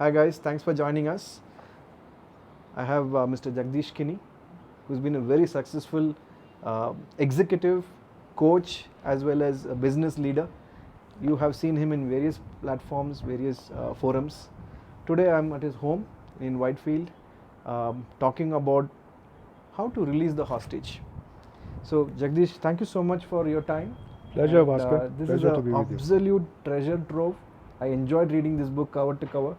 Hi guys, thanks for joining us. I have Mr. Jagdish Kini, who's been a very successful executive, coach, as well as a business leader. You have seen him in various platforms, various forums. Today I'm at his home in Whitefield, talking about how to release the hostage. So Jagdish, thank you so much for your time. Pleasure, Bhaskar. This Pleasure is to be an with you. absolute treasure trove. I enjoyed reading this book cover to cover.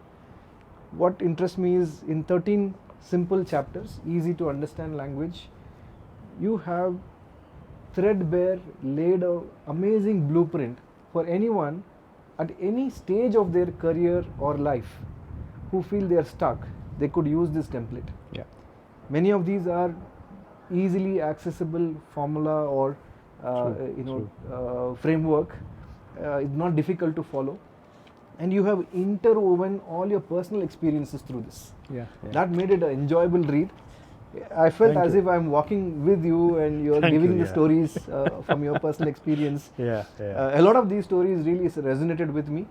What interests me is in 13 simple chapters, easy to understand language, you have threadbare laid a amazing blueprint for anyone at any stage of their career or life who feel they are stuck. They could use this template. Yeah. Many of these are easily accessible formula or framework. It's not difficult to follow, and you have interwoven all your personal experiences through this. Yeah. That made it an enjoyable read. I felt Thank as you. if I'm walking with you and you're Thank giving you, the yeah. stories from your personal experience. Yeah. A lot of these stories really resonated with me.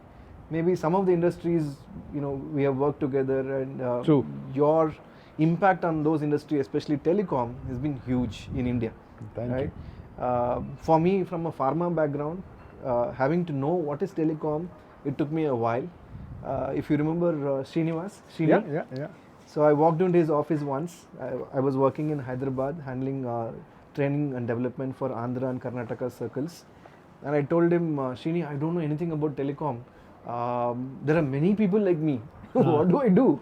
Maybe some of the industries, we have worked together, and True. your impact on those industries, especially telecom, has been huge in India. Thank you. For me, from a pharma background, having to know what is telecom, it took me a while. If you remember Srini. Yeah. So I walked into his office once. I was working in Hyderabad, handling training and development for Andhra and Karnataka circles. And I told him, Srini, I don't know anything about telecom. There are many people like me. What do I do?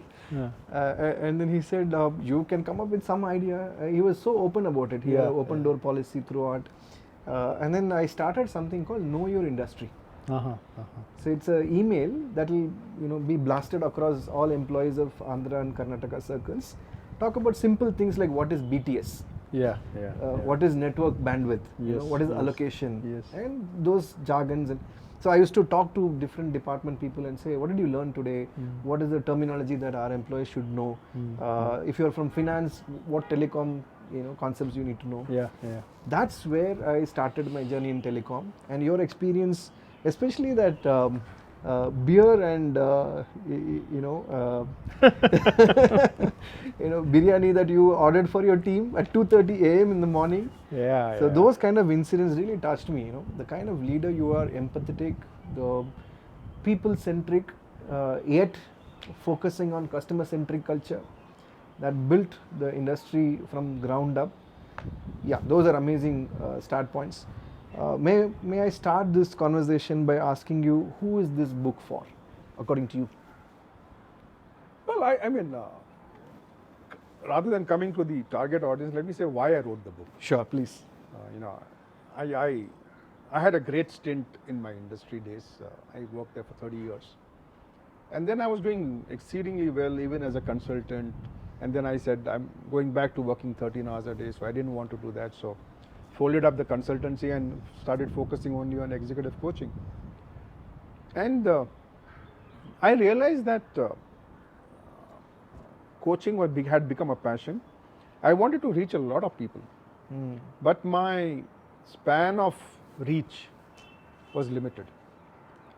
And then he said, you can come up with some idea. He was so open about it. He had an open door policy throughout. And then I started something called Know Your Industry. So it's an email that will be blasted across all employees of Andhra and Karnataka circles. Talk about simple things like what is BTS, what is network bandwidth, what is allocation, and those jargons. And so I used to talk to different department people and say, what did you learn today? What is the terminology that our employees should know? If you're from finance, what telecom concepts you need to know? That's where I started my journey in telecom, and your experience, especially that beer and biryani that you ordered for your team at 2:30 a.m. in the morning. So those kind of incidents really touched me. The kind of leader you are, empathetic, the people-centric, yet focusing on customer-centric culture that built the industry from ground up. Yeah, those are amazing start points. May I start this conversation by asking you, who is this book for, according to you? Well, I mean, rather than coming to the target audience, let me say why I wrote the book. Sure, please. I had a great stint in my industry days. I worked there for 30 years. And then I was doing exceedingly well, even as a consultant. And then I said, I'm going back to working 13 hours a day, so I didn't want to do that. So folded up the consultancy and started focusing only on executive coaching. And I realized that coaching had become a passion. I wanted to reach a lot of people, but my span of reach was limited.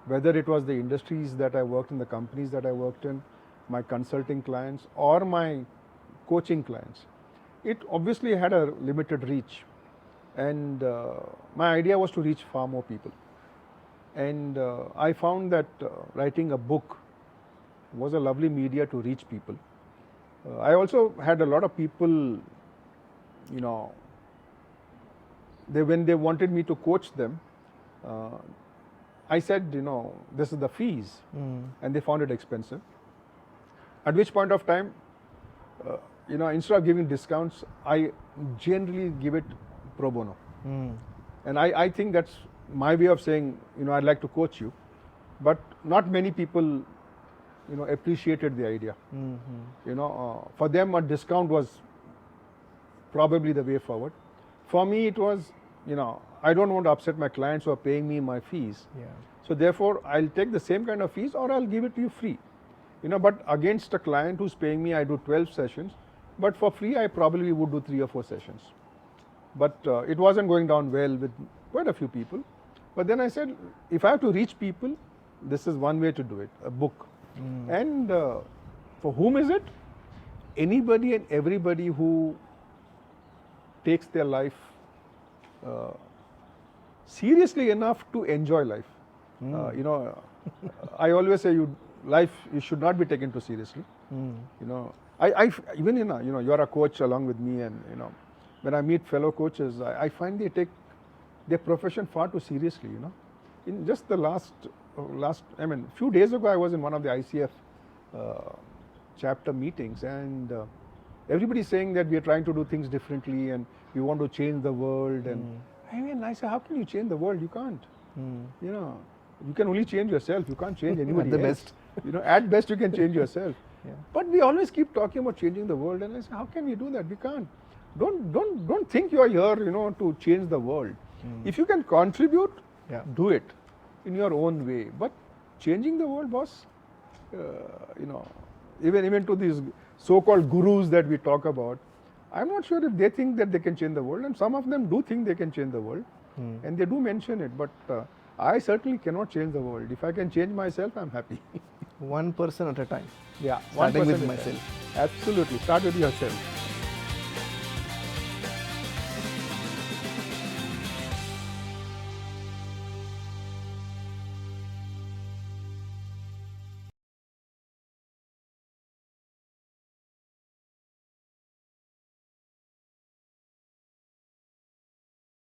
Whether it was the industries that I worked in, the companies that I worked in, my consulting clients or my coaching clients, it obviously had a limited reach. And my idea was to reach far more people. And I found that writing a book was a lovely media to reach people. I also had a lot of people, when they wanted me to coach them, I said, this is the fees, and they found it expensive. At which point of time, instead of giving discounts, I generally give it pro bono. And I think that's my way of saying, I'd like to coach you, but not many people, appreciated the idea. For them a discount was probably the way forward. For me it was, I don't want to upset my clients who are paying me my fees. So therefore I'll take the same kind of fees or I'll give it to you free. But against a client who's paying me, I do 12 sessions, but for free I probably would do 3 or 4 sessions. But it wasn't going down well with quite a few people. But then I said, if I have to reach people, this is one way to do it, a book. And for whom is it? Anybody and everybody who takes their life seriously enough to enjoy life. You know, I always say life should not be taken too seriously. You know, even you know, you are a coach along with me, and you know, when I meet fellow coaches, I find they take their profession far too seriously. You know, in just the last, I mean, few days ago, I was in one of the ICF chapter meetings, and everybody's saying that we are trying to do things differently and we want to change the world. And I mean, I say, how can you change the world? You can't. You know, you can only change yourself. You can't change anybody At the else. best. You know, at best you can change yourself. Yeah. But we always keep talking about changing the world, and I say, how can we do that? We can't. Don't think you are here, you know, to change the world. If you can contribute, do it in your own way. But changing the world, boss, you know, even to these so-called gurus that we talk about, I'm not sure if they think that they can change the world, and some of them do think they can change the world, and they do mention it. But I certainly cannot change the world. If I can change myself, I'm happy. One person at a time. Yeah, Starting 1% with at a myself. time. Absolutely. Start with yourself.